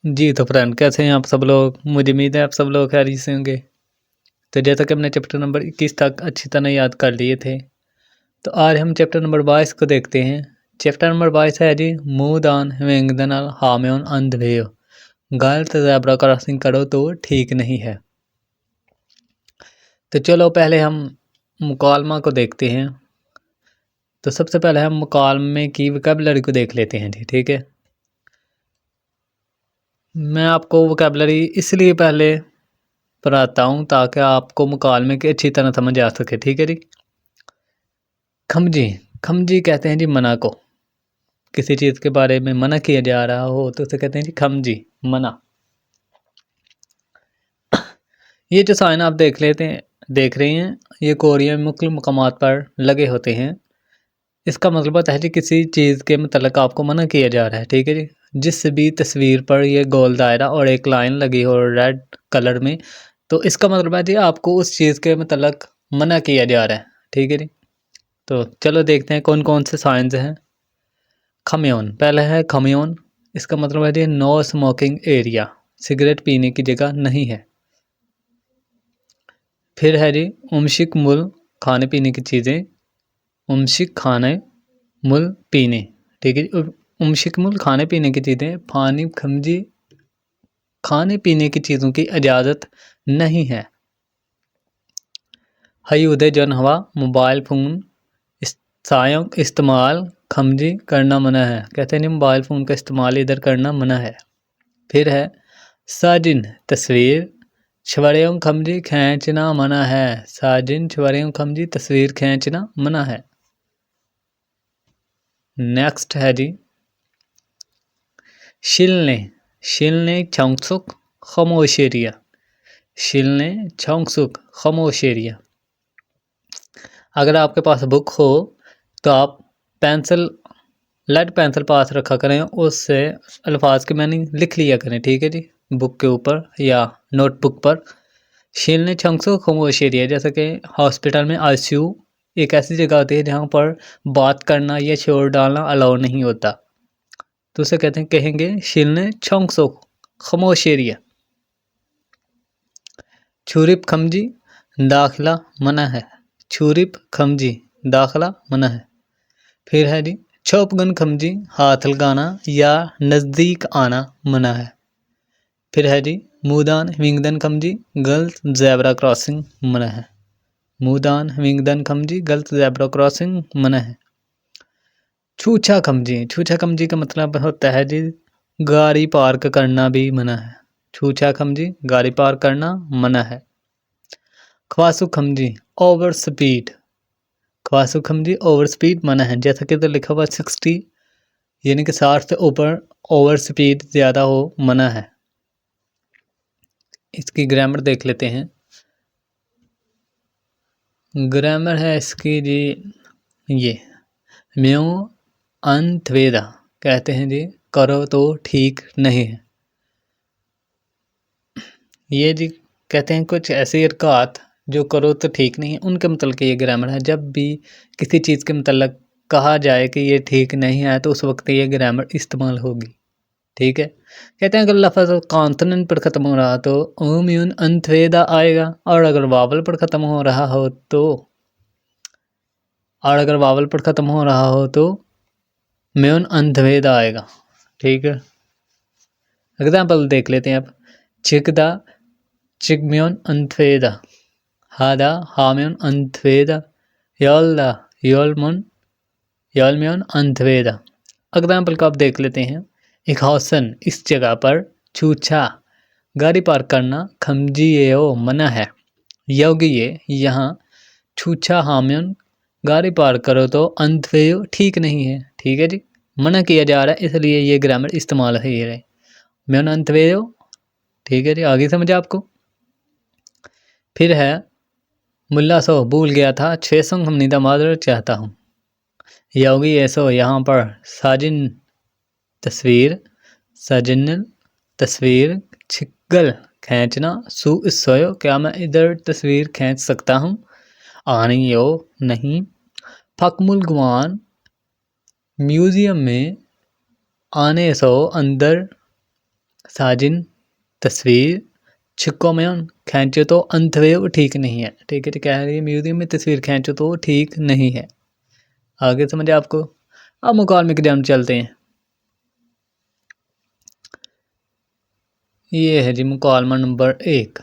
जी, तो फ्रेंड कैसे हैं आप सब लोग? मुझे उम्मीद है आप सब लोग खैरियत से होंगे। तो जैसा कि हमने चैप्टर नंबर 21 तक अच्छी तरह याद कर लिए थे, तो आज हम चैप्टर नंबर 22 को देखते हैं। चैप्टर नंबर 22 है जी मुँह दान वेंगदन हाम्योन अंधवेय, गलत ज़ेब्रा क्रॉसिंग करो तो ठीक नहीं है। तो चलो पहले हम मुकालमा को देखते हैं। तो सबसे पहले हम मुकालमे की वोकैबुलरी को देख लेते हैं जी, ठीक है। मैं आपको वोकैबुलरी इसलिए पहले पढ़ाता हूँ ताकि आपको मुकालमे की अच्छी तरह समझ आ सके, ठीक है जी। खमजी, खमजी कहते हैं जी मना को। किसी चीज़ के बारे में मना किया जा रहा हो तो उसे कहते हैं जी खमजी, मना। ये जो साइन आप देख रहे हैं, ये कोरिया में मुख्य मकामात पर लगे होते हैं। इसका मतलब होता है जी किसी चीज़ के मतलब आपको मना किया जा रहा है, ठीक है जी। जिस भी तस्वीर पर ये गोल दायरा और एक लाइन लगी हो रेड कलर में, तो इसका मतलब है जी आपको उस चीज़ के मतलब मना किया जा रहा है, ठीक है जी। तो चलो देखते हैं कौन कौन से साइंस हैं। खम्योन, पहला है खम्योन, इसका मतलब है जी नो स्मोकिंग एरिया, सिगरेट पीने की जगह नहीं है। फिर है जी उमशिक मूल, खाने पीने की चीज़ें, उमशिक खाने मूल पीने, ठीक है जी। उमशिक मूल खाने पीने की चीज़ें, पानी खमजी खाने पीने की चीज़ों की इजाज़त नहीं है। हयुदे जन हवा, मोबाइल फ़ोन सायों इस्तेमाल खमजी करना मना है, कहते हैं नहीं मोबाइल फ़ोन का इस्तेमाल इधर करना मना है। फिर है साजिन, तस्वीर, छवड़ियों खमजी खींचना मना है, साजिन छवड़ियों खमजी तस्वीर खींचना मना है। नेक्स्ट है जी शिलने, शिलने छौंगसुक खामोश एरिया, शिलने छौंगसुक खामोश एरिया। अगर आपके पास बुक हो तो आप पेंसिल लेड पेंसिल पास रखा करें, उससे अल्फाज की मीनिंग लिख लिया करें, ठीक है जी, बुक के ऊपर या नोटबुक पर। शीलने छंगसो खामोश एरिया, जैसे कि हॉस्पिटल में आईसीयू एक ऐसी जगह होती है जहाँ पर बात करना या शोर डालना अलाउ नहीं होता, तो उसे कहेंगे शीलने छंगसो खामोश एरिया। छुरिप खमजी, दाखिला मना है, छुरिप खमजी दाखिला मना है। फिर है जी छोपगन खमजी, हाथ लगाना या नज़दीक आना मना है। फिर है जी मुदान विंगदन खमजी, गलत ज़ेब्रा क्रॉसिंग मना है, मुदान विंगदन खमजी गलत ज़ेब्रा क्रॉसिंग मना है। छूछा खमजी, छूछा खमजी का मतलब होता है जी गाड़ी पार्क करना भी मना है, छूछा खमजी गाड़ी पार्क करना मना है। ख्वासु खमजी ओवर स्पीड, ख्वासु खमजी ओवर स्पीड मना है, जैसा कि तो लिखा हुआ 60 यानी कि 60 से ऊपर ओवर स्पीड ज़्यादा हो मना है। इसकी ग्रामर देख लेते हैं। ग्रामर है इसकी जी ये म्यों अंतवेदा, कहते हैं जी करो तो ठीक नहीं है। ये जी कहते हैं कुछ ऐसे हरकत जो करो तो ठीक नहीं है, उनके मतलब की ये ग्रामर है। जब भी किसी चीज़ के मतलब कहा जाए कि ये ठीक नहीं है तो उस वक्त ये ग्रामर इस्तेमाल होगी, ठीक है। कहते हैं अगर लफ्ज़ कॉन्सोनेंट पर ख़त्म हो रहा तो म्यून अंतवेदा आएगा, और अगर वावल पर ख़त्म हो रहा हो तो म्यून अंतवेदा आएगा, ठीक है। एग्जाम्पल देख लेते हैं आप। चिकदा चिकम्योन अंतवेदा, हादा हाम्योन अंतवेदा, योल्दा योलम्योन अंतवेदा। एग्जाम्पल को आप देख लेते हैं। एक हौसन, इस जगह पर छूछा गाड़ी पार्क करना खमजिएओ मना है, योगिए यहाँ छूछा हाम्योन गाड़ी पार्क करो तो अंतवेयो ठीक नहीं है, ठीक है जी, मना किया जा रहा है इसलिए ये ग्रामर इस्तेमाल है ये रहे म्योन अंतवेयो, ठीक है जी। आगे समझा आपको। फिर है मुल्ला सो भूल गया था, छेसंग हमनीदा मादर चाहता हूँ, योगी ऐसो यहाँ पर साजिन तस्वीर, सजिन तस्वीर, छिगल खींचना, सु सोयो क्या मैं इधर तस्वीर खींच सकता हूँ, आनी यो नहीं, फकमुल गुआन म्यूज़ियम में आने सो अंदर साजिन तस्वीर, छिक्कोमयन खींचो तो अंतवेव ठीक नहीं है। ठीक है, तो कह रही है म्यूजियम में तस्वीर खींचो तो ठीक नहीं है। आगे समझे आपको। अब मुकालमे की जानब चलते हैं। ये है जी मुकालमा नंबर 1।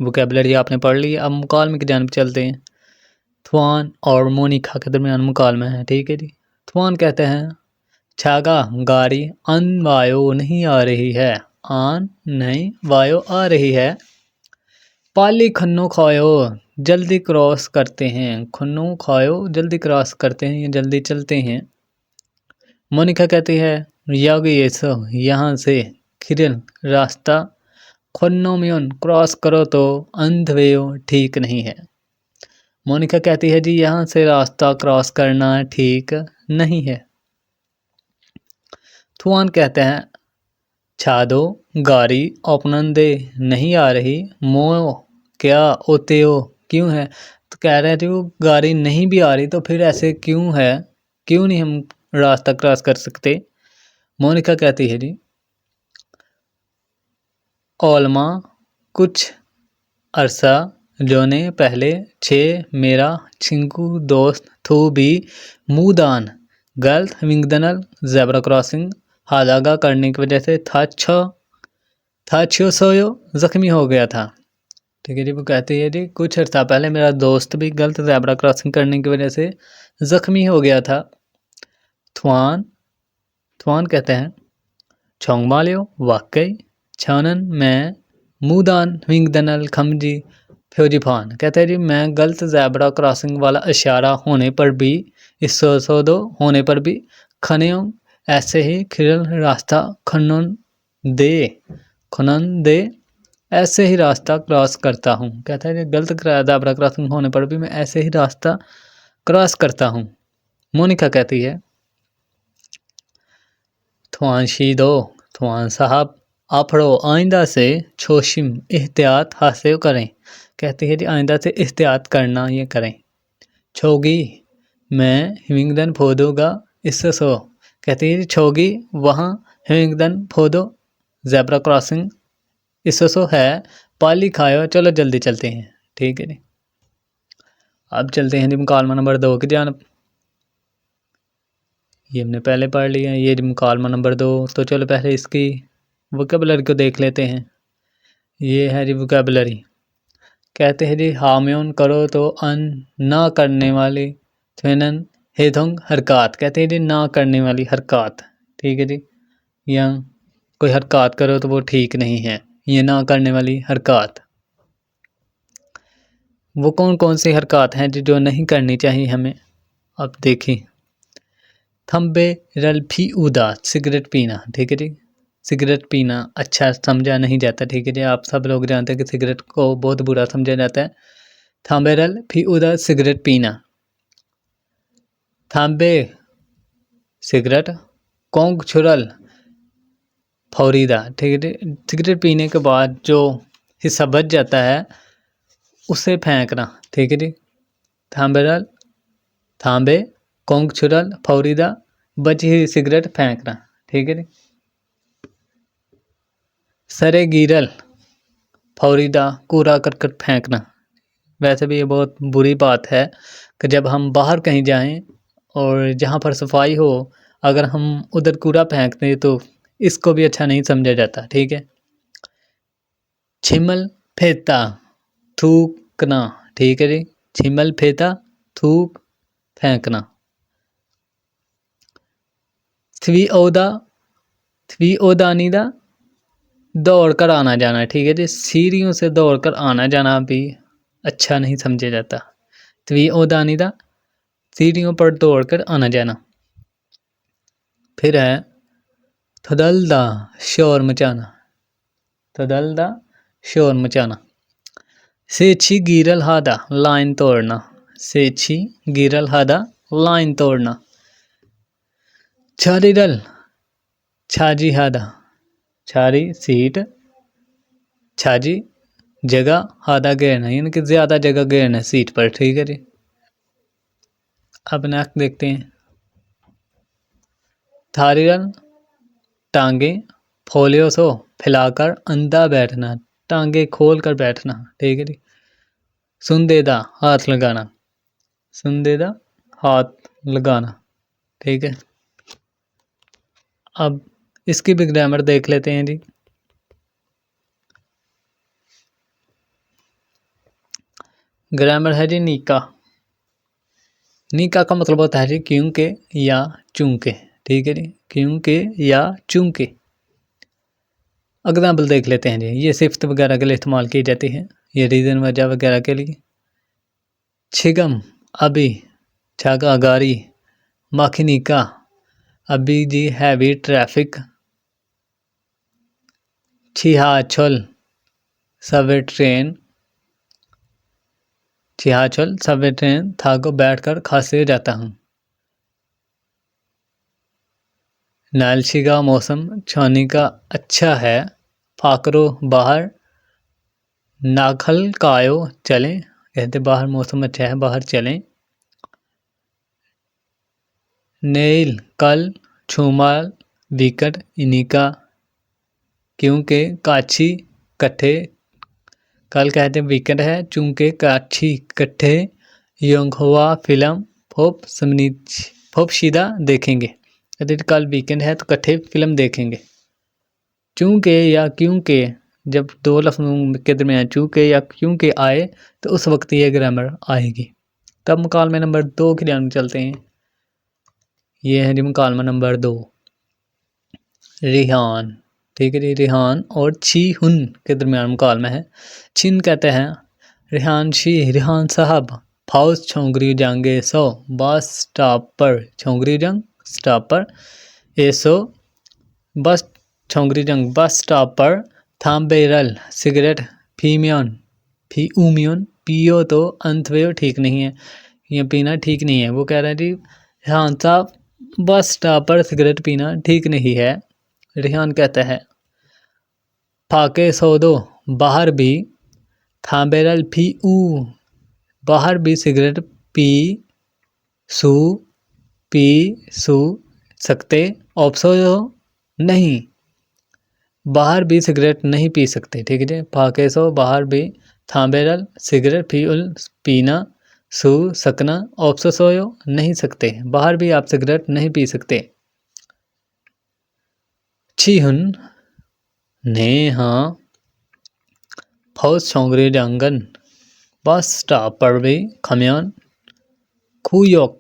वोकैबुलरी आपने पढ़ ली। अब मुकालमे की जानब चलते हैं। थवान और मोनिका के दरमियान मुकालमा है। ठीक है जी। थवान कहते हैं छागा गाड़ी अन वायो नहीं आ रही है। आन नहीं वायो आ रही है। पाली खन्नो खायो जल्दी क्रॉस करते हैं। खन्नो खायो जल्दी क्रॉस करते हैं या जल्दी चलते हैं। मोनिका कहती है यागी ये सो यहाँ से खिरल रास्ता खन्नोमियन क्रॉस करो तो अंधवेयो ठीक नहीं है। मोनिका कहती है जी यहाँ से रास्ता क्रॉस करना ठीक नहीं है। थुआन कहते हैं छादो गाड़ी ओपनंदे नहीं आ रही। मो क्या ओते हो क्यों है। तो कह रहे थे वो गाड़ी नहीं भी आ रही तो फिर ऐसे क्यों है, क्यों नहीं हम रास्ता क्रॉस कर सकते। मोनिका कहती है जी ओलमा कुछ अरसा जोने पहले छे मेरा छिंकू दोस्त थू भी मुदान गलत विंगदनल जेब्रा क्रॉसिंग हालागा करने की वजह से था सोयो जख्मी हो गया था। ठीक है जी। वो कहती है जी कुछ अर्सा पहले मेरा दोस्त भी गलत जेब्रा क्रॉसिंग करने की वजह से जख्मी हो गया था। थवान थवान कहते हैं छोंगमालियो वाकई छानन में मुदान विंगदनल खमजी फ्योजीफान कहते हैं जी मैं गलत ज़ेब्रा क्रॉसिंग वाला इशारा होने पर भी इस सोदो होने पर भी खनियों ऐसे ही खिरल रास्ता खनन दे ऐसे ही रास्ता क्रॉस करता हूँ। कहता है जी गलत ज़ेब्रा क्रॉसिंग होने पर भी मैं ऐसे ही रास्ता क्रॉस करता हूँ। मोनिका कहती है थवान शीदो थवान साहब आपड़ो आइंदा से छोशिम एहतियात हासिल करें। कहती है जी आइंदा से एहतियात करना ये करें। छोगी मैं हिमिंगदन फोदूंगा इससे सो। कहती है जी छोगी वहाँ हिमिंगदन फोदो जेब्रा क्रॉसिंग इससे सो है। पाली खायो चलो जल्दी चलते हैं। ठीक है जी। अब चलते हैं जी मुकालमा नंबर 2 की जानब। ये हमने पहले पढ़ लिया। ये मुकालमा नंबर 2। तो चलो पहले इसकी वोकैबुलरी को देख लेते हैं। ये है जी वोकैबुलरी। कहते हैं जी हाम्योन करो तो अन ना करने वाली थेनन हेथोंग हरकत। कहते हैं जी ना करने वाली हरकत। ठीक है जी। या कोई हरकत करो तो वो ठीक नहीं है, ये ना करने वाली हरकत। वो कौन कौन सी हरकत हैं जो नहीं करनी चाहिए हमें। अब देखें। थम्बे रल्फी उदा सिगरेट पीना। ठीक है जी। सिगरेट पीना अच्छा समझा नहीं जाता। ठीक है जी। आप सब लोग जानते हैं कि सिगरेट को बहुत बुरा समझा जाता है। थाम्बे रल्फी उदा सिगरेट पीना। थाम्बे सिगरेट कोंग छुरल फौरीदा। ठीक है जी। सिगरेट पीने के बाद जो हिस्सा बच जाता है उसे फेंकना। ठीक है जी। थाम्बेरल थाम्बे कोंग छुरल फौरीदा बची हुई सिगरेट फेंकना। ठीक है जी। सरे गिरल फौरीदा कूड़ा करकट फेंकना। वैसे भी ये बहुत बुरी बात है कि जब हम बाहर कहीं जाएं और जहाँ पर सफाई हो अगर हम उधर कूड़ा फेंक दें तो इसको भी अच्छा नहीं समझा जाता। ठीक है। छिमल फेता थूकना। ठीक है जी। छिमल फेता थूक फेंकना। थ्वी ओदानीदा दौड़ कर आना जाना। ठीक है जी। सीढ़ियों से दौड़ कर आना जाना भी अच्छा नहीं समझा जाता। थ्वी ओदानीदा सीढ़ियों पर दौड़ कर आना जाना। फिर है थदलदा शोर मचाना। थदलदा शोर मचाना। सेछी गिरल हादा लाइन तोड़ना। सेछी गिरल हादा लाइन तोड़ना। छारीरल छाजी हादा छारी सीट छाजी जगह हादा घेरना यानी कि ज़्यादा जगह घेरना सीट पर। ठीक है जी। अब नेक्स्ट देखते हैं। थारीरल टांगे फोलियो सो फैलाकर अंधा बैठना, टांगे खोल कर बैठना, ठीक है जी। सुनदेदा हाथ लगाना, सुनदेदा हाथ लगाना, ठीक है। अब इसकी भी ग्रामर देख लेते हैं जी। ग्रामर है जी नीका। नीका का मतलब होता है जी क्योंकि या चूंकि, ठीक है जी, क्योंकि या चूंकि। एग्जाम्पल देख लेते हैं जी। ये सिफ्त वगैरह के लिए इस्तेमाल की जाती है, ये रीजन वजह वगैरह के लिए। छिगम अभी, छागा गाड़ी, माखिनिका अभी जी हैवी ट्रैफिक, छिहाछल सबवे ट्रेन, छिहाछल सबवे ट्रेन था को बैठकर खांसे जाता हूँ। नालशी का मौसम छानी का अच्छा है, फाकरो बाहर, नाखल कायो चलें, कहते बाहर मौसम अच्छा है बाहर चलें। नेल कल, छूमाल विकट इनिका, क्योंकि काछी कट्ठे, कल कहते विकट है, चूंकि काछी कट्ठे योंगहुआ फिल्म फोप सीधा देखेंगे, कहते कल वीकेंड है तो कट्ठे फिल्म देखेंगे। चूंकि या क्योंकि, जब दो लफ्ज़ों के दरमियान चूंकि या क्योंकि आए तो उस वक्त ये ग्रामर आएगी। तब मुकालमे नंबर 2 की जान चलते हैं। ये है जी मुकालमा नंबर 2, रिहान, ठीक है जी। रिहान और छी हुन के दरमियान मुकालमा है। छिन कहते हैं रिहान शी, रिहान साहब फाउस छोंगरी जांगे सो बस स्टॉप पर, छोंगरी जंग स्टॉप पर, एसो बस छोंगरी जंग बस स्टॉप पर थाम्बेरल सिगरेट फीमियन फीउमियन पियो तो अंतवेव ठीक नहीं है, ये पीना ठीक नहीं है। वो कह रहा है जी रिहान साहब बस स्टॉप पर सिगरेट पीना ठीक नहीं है। रिहान कहता है फाके सो दो बाहर भी, थाम्बेरल फी ऊ बाहर भी सिगरेट पी सू सकते, ऑप्सो नहीं बाहर भी सिगरेट नहीं पी सकते, ठीक है जी। फाके सो बाहर भी, थाम्बेरल सिगरेट पी उल पीना, सू सकना, ऑप्सो सोयो नहीं सकते, बाहर भी आप सिगरेट नहीं पी सकते। छीहुन ने हाँ, फौज छोंगरी जंगन बस स्टॉप पर भी खम्यान, खुयोक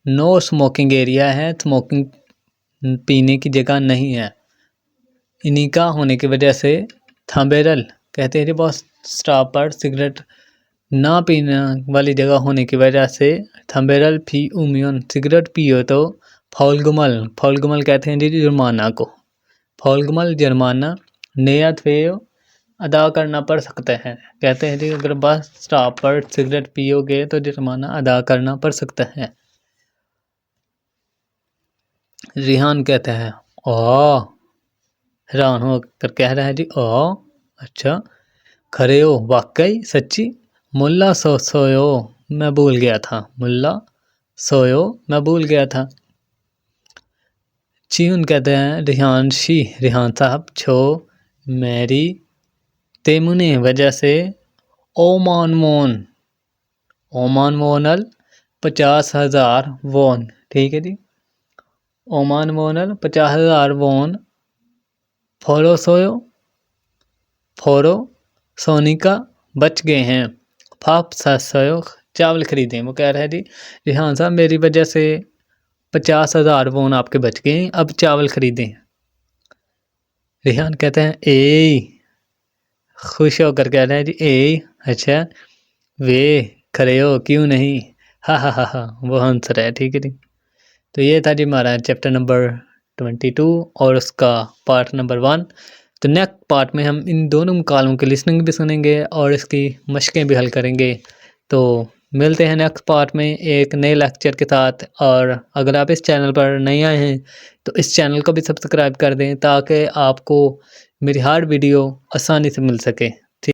नो स्मोकिंग एरिया है, स्मोकिंग पीने की जगह नहीं है। इनिका होने की वजह से थाम्बेरल कहते हैं जी बस स्टॉप पर सिगरेट ना पीने वाली जगह होने की वजह से थम्बेरल फी उमियन सिगरेट पियो तो फौलगुमल, फौलगुमल कहते हैं जी जुर्माना को, फौलगुमल जुर्माना नेयत फेयो अदा करना पड़ सकता है। कहते हैं जी अगर बस स्टॉप पर सिगरेट पियोगे तो जुर्माना अदा करना पड़ सकता है। रिहान कहता है ओ, हैरान होकर कह रहा है जी ओ अच्छा, खरे हो वाकई सच्ची, मुल्ला सोयो मैं भूल गया था, मुल्ला सोयो मैं भूल गया था। चीन कहते हैं रिहान शी, रिहान साहब छो मेरी तेमुने वजह से ओमान मोन, ओमान मोनल 50,000 वोन, ठीक है जी। ओमान मोनल 50,000 वोन फोरो सोयो, फोरो सोनिका बच गए हैं, फाप सोयो चावल खरीदें। वो कह रहा है जी रिहान साहब मेरी वजह से 50,000 वोन आपके बच गए हैं, अब चावल खरीदें। रिहान कहते हैं ए, खुश होकर कह रहे हैं जी ए अच्छा, वे खरे हो क्यों नहीं, हा हा हा हा, वो आंसर है, ठीक है जी। तो ये था जी हमारा चैप्टर नंबर 22 और उसका पार्ट नंबर 1। तो नेक्स्ट पार्ट में हम इन दोनों मुकालों की लिसनिंग भी सुनेंगे और इसकी मशकें भी हल करेंगे। तो मिलते हैं नेक्स्ट पार्ट में एक नए लेक्चर के साथ। और अगर आप इस चैनल पर नए आए हैं तो इस चैनल को भी सब्सक्राइब कर दें ताकि आपको मेरी हर वीडियो आसानी से मिल सके।